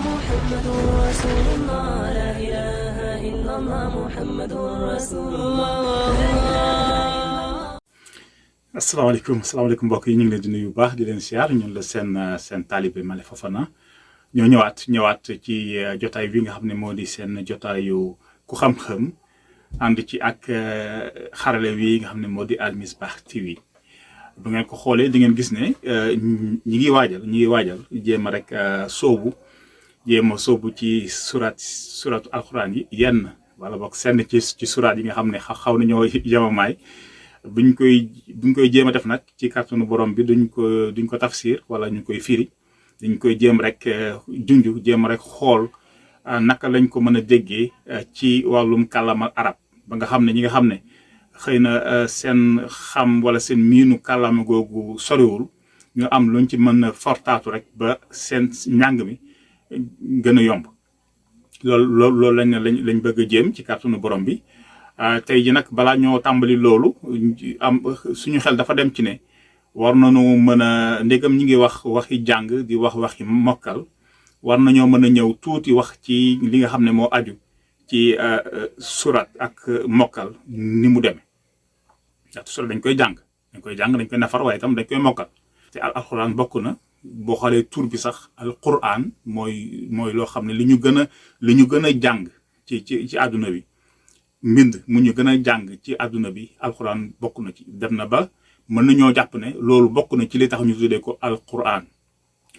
محمد رسول الله لا إله إلا الله محمد رسول الله. asalaamaaleykum mbokk yi ñu ngi leen di nuyu bu baax di leen siyaar ñun la seen taalibe Male Fofana ñoo ñëwaat ci jotaay bi nga xam ne moo di seen jotaayu ku xam-xam ànd ci ak xarale wi nga xam ne moo di Al Misbah TV. bu ngeen ko xoolee di ngeen gis ne ñi ngi waajal jéem a rek soobu ci suratu alxuraan yi yenn wala boog senn ci suraat yi nga xam ne xaw nañoo yemamaay buñ koy jéem a def nag ci kàttanu borom bi duñ ko tafsir wala ñu koy firi dañ koy jéem rek junj jéem rek xool naka lañ ko mën a déggee ci wàllum kàllaama arab ba nga xam ne ñi nga xam ne xëy na seen xam wala seen miinu kàllaama googu soriwul ñu am luñ ci mën a fortaatu rek ba seen njàng mi gën a yomb loolu lañ bëgg a jéem ci kàttanu borom bi. tey ji nag balaa ñoo tàmbali loolu suñu xel dafa dem ci ne war nañu mën a ndégam ñi ngi wax waxi jàng di wax waxi mokkal war nañoo mën a ñëw tuuti wax ci li nga xam ne moo aju ci surat ak mokkal ni mu demee ndaxte surat dañ koy jàng dañ koy nafar waaye itam dañ koy mokkal te alquran bokk na boo xoolee tur bi sax alquran mooy loo xam ne li ñu gën a jàng ci àdduna bi mbind mu ñu gën a jàng ci àdduna bi alquran bokk na ci dem na ba mën nañoo jàpp ne loolu bokk na ci li tax ñu tuddee ko alquran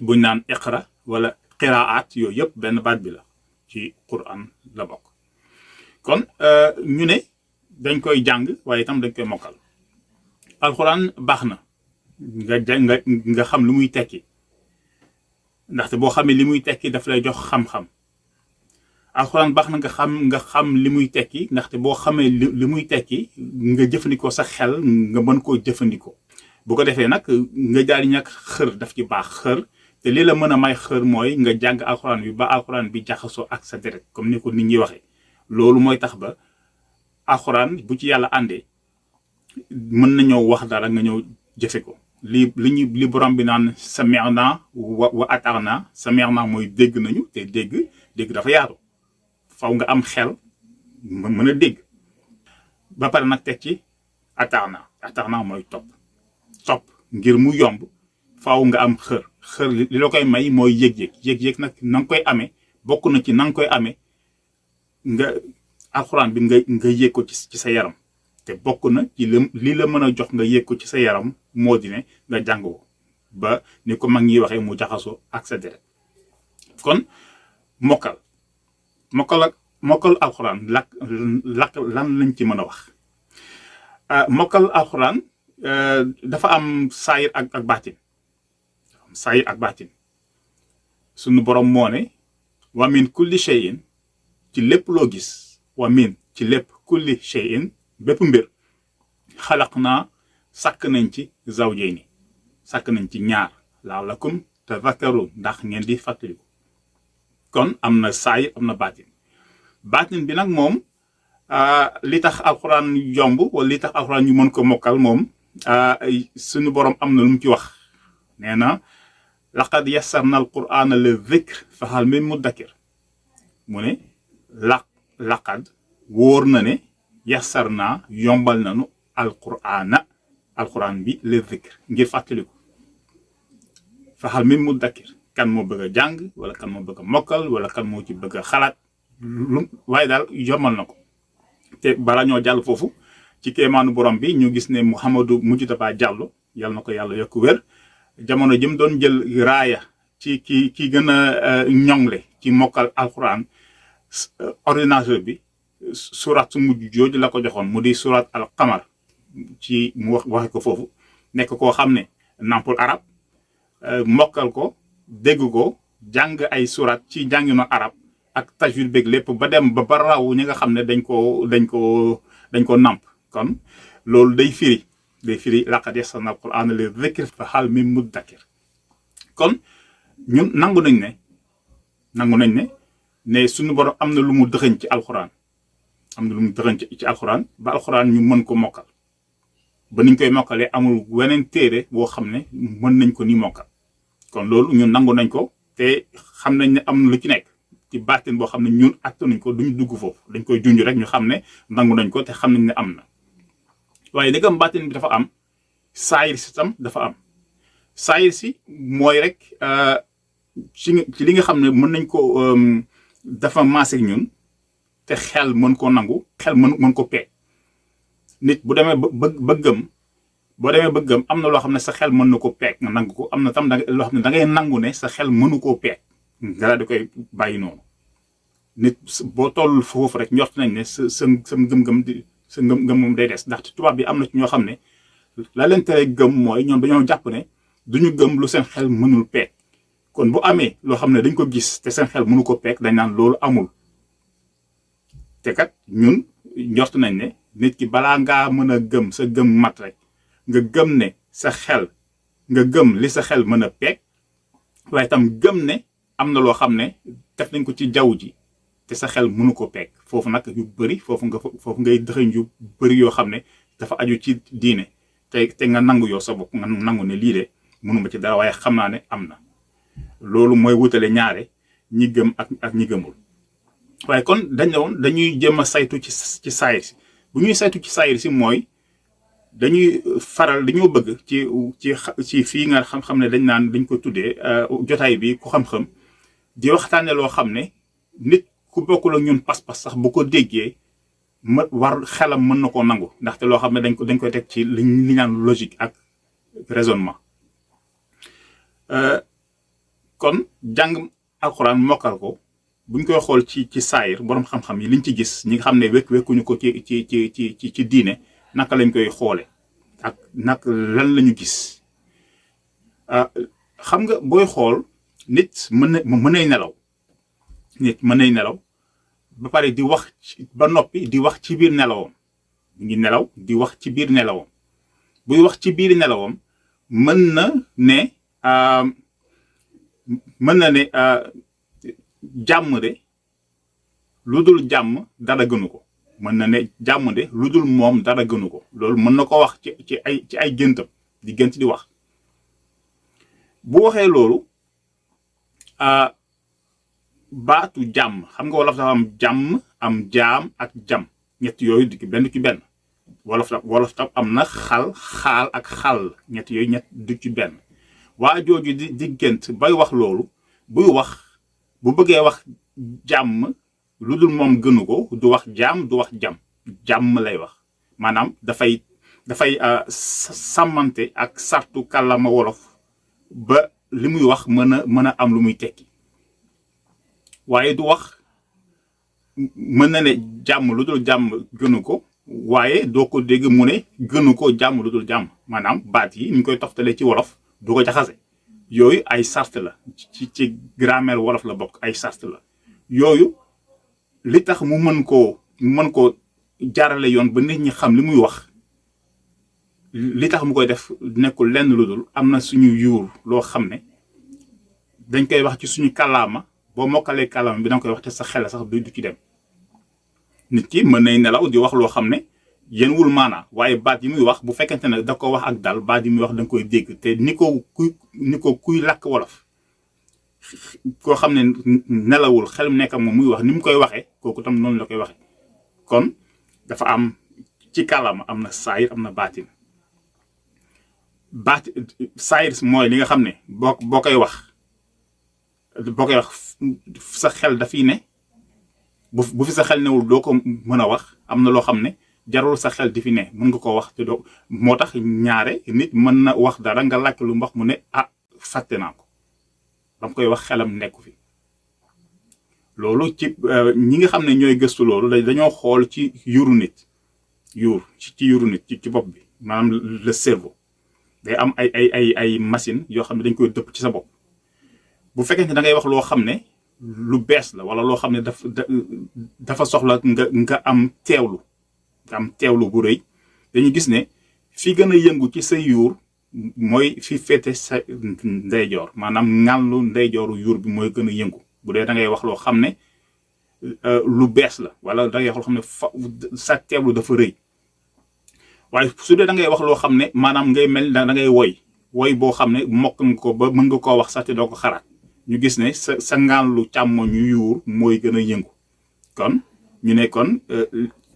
buñ naan iqra wala qiraat yooyu yëpp benn baat bi la ci quran la bokk kon ñu ne dañ koy jàng waaye itam dañ koy mokkal alquran baax na nga xam li muy tekki ndaxte boo xamee li muy tekki daf lay jox xam-xam alxuraan baax na nga xam li muy tekki ndaxte boo xamee li muy tekki nga jëfandikoo sa xel nga mën koo jëfandikoo bu ko defee nag nga jaari ñàkk xër daf ci baax xër te li la mën a may xër mooy nga jàng alxuraan bi ba alxuraan bi jaxasoo ak sa deret comme ni ko nit ñi waxee loolu mooy tax ba alxuraan bu ci yàlla àndee mën nañoo wax dara nga ñëw jëfe ko li borom bi naan sami'na wa ata'na sami'na mooy dégg nañu te dégg dafa yaatu faw nga am xel mën a dégg ba pare nag teg ci ata'na mooy topp ngir mu yomb faw nga am xër li la koy may mooy yëg-yëg nag na nga koy amee bokk na ci na nga koy amee nga alxuraan bi nga yëg ko ci sa yaram te bokk na ci li la mën a jox nga yëg ko ci sa yaram moo di ne nga jàng ko ba ni ko mag ñi waxee mu jaxasoo ak sa deret kon mokkal alxuraan lakk lan lañ ci mën a wax mokkal alxuraan dafa am saayir ak baatin sunu borom moo ne wa min kulli shay'in ci lépp loo gis wa min ci lépp kulli shay'in bépp mbir xalaq naa sàkk nañ ci zawjayni sàkk nañ ci ñaar la'allakum tadhakkarun ndax ngeen di fàttaliku kon am na saayir am na baatin bi nag moom li tax alxuraan yomb wala li tax alxuraan ñu mën ko mokkal moom suñu borom am na lu mu ci wax nee na laqad yassarna alqur'ana li dhikr fa hal min muddakir mu ne laqad wóor na ne yassarna yombal nanu alqur'an bi li dhikr ngir fàttaliku fa hal min muddakir kan moo bëgg a jàng wala kan moo bëgg a mokkal wala kan moo ci bëgg a xalaat waaye daal yombal na ko te bala ñoo jàll foofu ci kéemaanu borom bi ñu gis ne Mouhamadou Moujtaba Diallo yal na ko yàlla yokk wér jamono jëm doon jël raaya ci ki gën a ñoŋle ci mokkal alquran ordinateur bi surat su mujj jooju la ko joxoon mu di surat al qamar ci mu waxe ko foofu nekk koo xam ne nampul arab mokkal ko dégg ko jàng ay surat ci jàngino arab ak tajwid beeg lépp ba dem ba raw ñi nga xam ne dañ ko namp kon loolu day firi laqad yassarna al-qur'ana li dhikr fa hal min muddakir kon ñun nangu nañ ne suñu borom am na lu mu dëxëñ ci alxuraan ba alxuraan ñu mën ko mokkal ba niñ koy mokkalee amul weneen téere boo xam ne mën nañ ko ni mokkal kon loolu ñun nangu nañ ko te xam nañ ne am na lu ci nekk ci baatin boo xam ne ñun attanuñ ko duñu dugg foofu dañ koy junj rek ñu xam ne nangu nañ ko te xam nañ ne am na waaye ndegam baatin bi dafa am saayir si tam dafa am saayir si mooy rek ci li nga xam ne mën nañ ko dafa maase ñun te xel mën koo nangu xel mën ko peeg nit bu demee ba gëm boo demee ba gëm am na loo xam ne sa xel mën na ko peeg nga nangu ko am na tam loo xam ne da ngay nangu ne sa xel mënu koo peeg nga daal di koy bàyyi noonu nit boo toll foofu rek njort nañ ne sa gëm-gëm di sa ngëm moom day des ndaxte tubaab bi am na ci ñoo xam ne la leen tere gëm mooy ñoom dañoo jàpp ne duñu gëm lu seen xel mënul peeg kon bu amee loo xam ne dañ ko gis te seen xel mënu ko peeg dañ naan loolu amul te kat ñun njort nañ ne nit ki balaa ngaa mën a gëm sa gëm mat rek nga gëm ne sa xel nga gëm li sa xel mën a peeg waaye tam gëm ne am na loo xam ne def nañ ko ci jaww ji te sa xel mënu ko peeg foofu nag yu bëri foofu ngay dëxëñ yu bëri yoo xam ne dafa aju ci diine te nga nangu yow sa bopp nga nangu ne lii de mënuma ci dara waaye xam naa ne am na loolu mooy wutale ñaare ñi gëm ak ñi gëmul waaye kon dañ ne woon dañuy jéem a saytu ci saayir si bu ñuy saytu ci saayir si mooy dañoo bëgg ci fii nga xam ne dañ naan dañ ko tuddee jotaay bi ku xam-xam di waxtaane loo xam ne nit ku bokkul ak ñun pas-pas sax bu ko déggee xelam mën na koo nangu ndaxte loo xam ne dañ koy teg ci li naan logique ak raisonnement kon jàng alxuraan mokkal ko buñ koy xool ci saayir boroom xam-xam yi liñ ci gis ñi nga xam ne wekkuñu ko ci diine naka lañ koy xoole ak nag lan lañu gis xam nga booy xool nit mën nay nelaw ba pare di wax ba noppi di wax ci biir nelawam mu ngi nelaw di wax ci biir nelawam buy wax ci biir nelawam mën na ne jàmm de lu dul jàmm dara gënu ko mën na ne jàmm de lu dul moom dara gënu ko loolu mën na ko wax ci ay géntam di gént di wax bu waxee loolu baatu jàmm xam nga wolof dafa am jàmm am jaam ak jam ñett yooyu di benn ci benn wolof tam am na xaal ak xal ñett yooyu ñett du ci benn waa jooju di gént bay wax loolu buy wax bu bëggee wax jàmm lu dul moom gënu ko du wax jaam du wax jàmm lay wax maanaam dafay sàmmante ak sartu kàllaama wolof ba li muy wax mën a am lu muy tekki waaye du wax mën na ne jàmm lu dul jàmm gënu ko waaye doo ko dégg mu ne gënu ko jàmm lu dul jàmm maanaam baat yi ñu koy toftalee ci wolof du ko jaxase yooyu ay sart la ci grammaire wolof la bokk ay sart la yooyu li tax mu mën koo jaarale yoon ba nit ñi xam li muy wax li tax mu koy def nekkul lenn lu dul am na suñu yuur loo xam ne dañ koy wax ci suñu kàllaama boo mokkalee kàllaama bi danga koy wax te sa xel sax du ci dem nit ki mën nay nelaw di wax loo xam ne yéen wul maanaa waaye baat yi muy wax bu fekkente ne da ko wax ak dal baat yi muy wax da nga koy dégg te ni ko kuy làkk wolof koo xam ne nelawul xel mu nekk moom muy wax ni mu koy waxee kooku tam noonu la koy waxee kon dafa am ci kàllaama am na saayir am na baatin saayir mooy li nga xam ne boo koy wax sa xel dafiy ne bu fi sa xel newul doo ko mën a wax am na loo xam ne jarul sa xel di fi ne mën nga koo wax te doo moo tax ñaare nit mën na wax dara nga làkk lu mbax mu ne fàtte naa ko ba mu koy wax xelam nekku fi loolu ci ñi nga xam ne ñooy gëstu loolu dañoo xool ci yuuru nit ci yuuru nit ci bopp bi maanaam le cerveau day am ay machine yoo xam ne dañ koy dëpp ci sa bopp bu fekkente ne da ngay wax loo xam ne lu bees la wala loo xam ne dafa soxla nga am teewlu bu rëy dañuy gis ne fi gën a yëngu ci sa yuur mooy fi féete sa ndeyjoor maanaam ŋàllu ndeyjooru yuur bi mooy gën a yëngu bu dee da ngay wax loo xam ne lu bees la wala da ngay wax loo xam ne sa teewlu dafa rëy waaye su dee da ngay wax loo xam ne maanaam ngay mel da ngay woy boo xam ne mokk nga ko ba mën nga koo wax sax te doo ko xalaat ñu gis ne sa ngànlu càmmoñ yu yuur mooy gën a yëngu kon ñu ne kon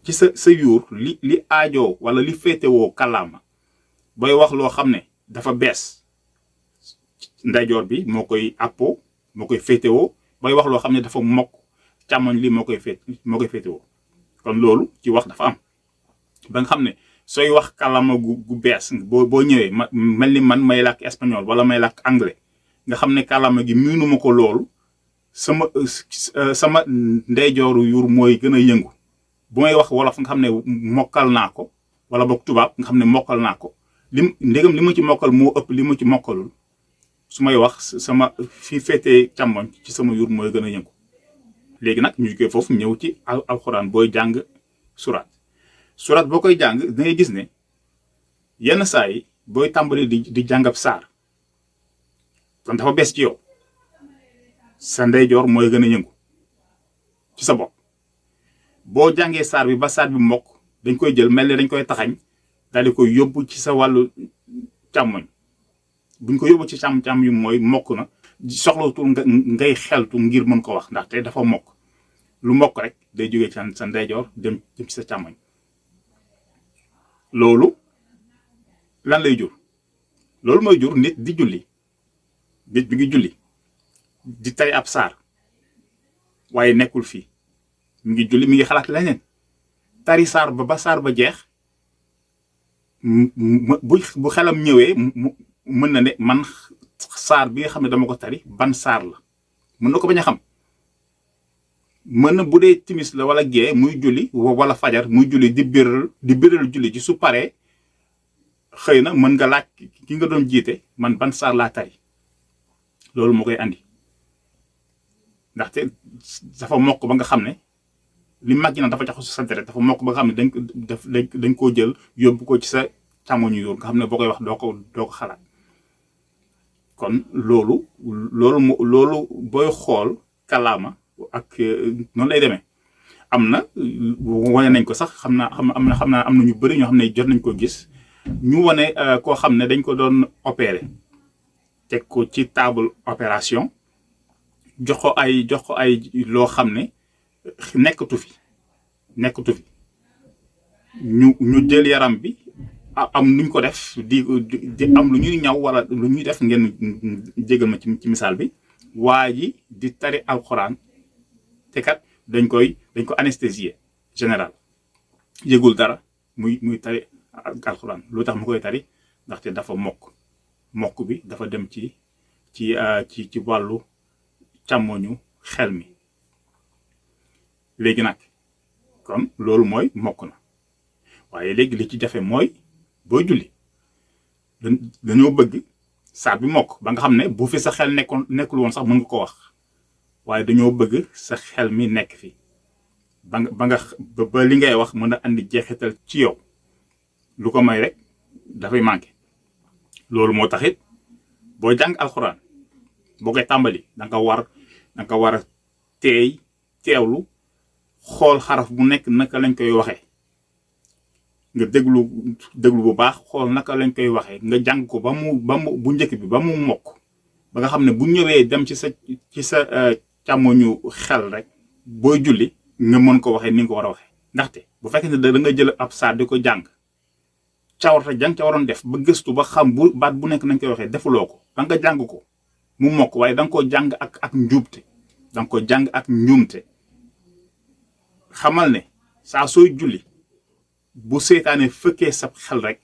ci sa yuur li aajoo wala li féetewoo kàllaama booy wax loo xam ne dafa bees ndeyjoor bi moo koy àppoo moo koy féetewoo booy wax loo xam ne dafa mokk càmmoñ li moo koy féetewoo kon loolu ci wax dafa am ba nga xam ne sooy wax kàllaama gu bees boo ñëwee mel ni man may làkk espagnol wala may làkk anglais nga xam ne kàllaama gi miinuma ko loolu sama ndeyjooru yuur mooy gën a yëngu bu may wax wolof nga xam ne mokkal naa ko wala boog tubaab nga xam ne mokkal naa ko ndegam li ma ci mokkal moo ëpp li ma ci mokkalul su may wax sama fi féetee càmmoñ ci sama yuur mooy gën a yëngu léegi nag ñu koy foofu ñëw ci alxuraan booy jàng surat boo koy jàng da ngay gis ne yenn saa yi booy tàmbali di jàngab saar kon dafa bees ci yow sa ndeyjoor mooy gën a yëngu ci sa bopp boo jàngee saar bi ba saar bi mokk dañ koy jël mel ni dañ koy taxañ daal di koy yóbbu ci sa wàllu càmmoñ buñ ko yóbbu ci càmm yu mooy mokk na soxlawutul ngay xeltu ngir mën ko wax ndaxte dafa mokk lu mokk rek day jógee ci sa ndeyjoor dem ci sa càmmoñ loolu lan lay jur loolu mooy jur nit di julli nit bi ngi julli di tari ab saar waaye nekkul fii mi ngi julli mi ngi xalaat leneen tari saar ba saar ba jeex bu xelam ñëwee mën na ne man saar bi nga xam ne dama ko tari ban saar la mën na ko bañ a xam mën na bu dee timis la wala gee muy julli wala fajar muy julli di biral julli ci su paree xëy na mën nga laaj ki nga doon jiite man ban saar laa tari loolu moo koy andi ndaxte dafa mokk ba nga xam ne li mag ñi naan dafa jaxu sa deret dafa mokk ba nga xam ne dañ koo jël yóbbu ko ci sa càmmoñu yoon nga xam ne boo koy wax doo ko xalaat kon loolu booy xool kàllaama ak noonu lay demee am na wane nañ ko sax xam naa am na ñu bëri ñoo xam ne jot nañ ko gis ñu wane koo xam ne dañ ko doon opéré teg ko ci table opération jox ko ay loo xam ne nekkatu fi ñu jël yaram bi am nuñ ko def di am lu ñuy ñaw wala lu ñuy def ngeen jégal ma ci misaal bi waa ji di tari alxuraan te kat dañ ko anesthésier général yëgul dara muy tari alxuraan lu tax mu koy tari ndaxte dafa mokk bi dafa dem ci wàllu càmmoñu xel mi léegi nag kon loolu mooy mokk na waaye léegi li ci jafe mooy booy julli dañoo bëgg saar bi mokk ba nga xam ne bu fi sa xel nekkul woon sax mën nga ko wax waaye dañoo bëgg sa xel mi nekk fi ba li ngay wax mën a andi jeexital ci yow lu ko may rek dafay manqué loolu moo taxit boo jàng alxuraan boo koy tàmbali da nga war a teewlu xool xaraf bu nekk naka lañ koy waxee nga déglu bu baax xool naka lañ koy waxee nga jàng ko ba mu bu njëkk bi ba mu mokk ba nga xam ne bu ñëwee dem ci sa càmmoñu xel rek booy julli nga mën ko waxee ni nga ko war a waxee ndaxte bu fekkee ne da nga jël ab saar di ko jàng cawarte jàng ca waroon def ba gëstu ba xam bu baat bu nekk nañ koy waxee defuloo ko da nga jàng ko mu mokk waaye da nga ko jàng ak njuumte da nga ko jàng ak njuumte xamal ne saa sooy julli bu seytaane fëkkee sa xel rek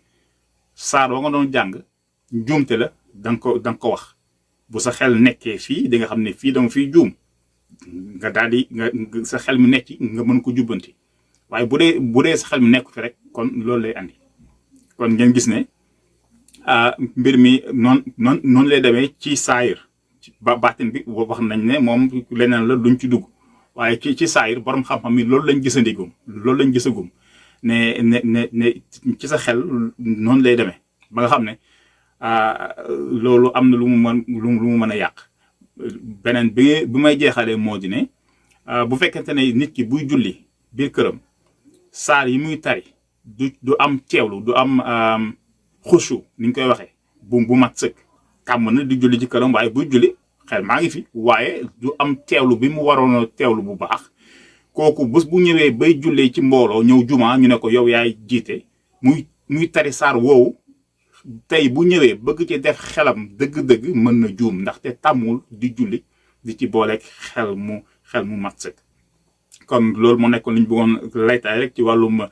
saar wa nga doon jàng njuumte la da nga ko wax bu sa xel nekkee fii di nga xam ne fii dama fiy juum nga daal di sa xel mi nekk nga mën ko jubbanti waaye bu dee sa xel mi nekku fi rek kon loolu lay andi kon ngeen gis ne mbir mi noonu lay demee ci saayir baatin bi wax nañ ne moom leneen la duñ ci dugg waaye ci saayir borom xam-xam yi loolu lañ gisagum ne ci sa xel noonu lay demee ba nga xam ne loolu am na lu mu mën a yàq beneen bi may jeexalee moo di ne bu fekkente ne nit ki buy julli biir këram saar yi muy tari du am teewlu du am xusu ni ñu koy waxee bu mat sëkk kàmm na di julli ci këram waaye buy julli xel maa ngi fi waaye du am teewlu bi mu waroon a teewlu bu baax kooku bés bu ñëwee bay jullee ci mbooloo ñëw juma ñu ne ko yow yaay jiite muy tari saar woowu tey bu ñëwee bëgg ci def xelam dëgg-dëgg mën na juum ndaxte tàmmul di julli di ci booleeg xel mu mat sëkk. kon loolu moo nekkoon li ñu bëggoon laytaay rek ci wàllum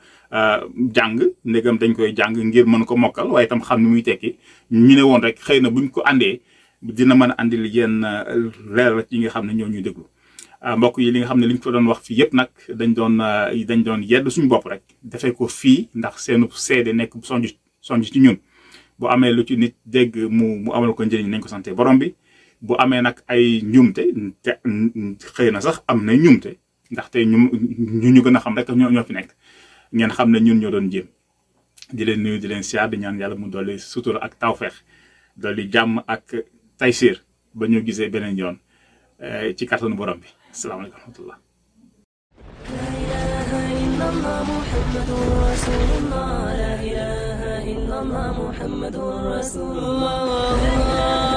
jàng ndegam dañ koy jàng ngir mën ko mokkal waaye itam xam ni muy tekki ñu ne woon rek xëy na buñ ko àndee dina mën a andil yenn leeral yi nga xam ne ñoo ñuy déglu. mbokk yi li nga xam ne li ñu ko doon wax fii yëpp nag dañ doon yedd suñu bopp rek defee ko fii ndax seenu seede nekk sonj ci ñun bu amee lu ci nit dégg mu amal ko njëriñ nañ ko sante borom bi bu amee nag ay njuumte te xëy na sax am na njuumte ndaxte ñu gën a xam rek ñoo fi nekk ngeen xam ne ñun ñoo doon jéem di leen nuyu di leen siyaar di ñaan yàlla mu dolli sutura ak tawfeex dolli jàmm ak taysiir ba ñu gisee beneen yoon ci kàttanu borom bi asalaamaaleykum wa rahmatullah. لا إله إلا الله محمد رسول الله لا إله إلا الله محمد رسول الله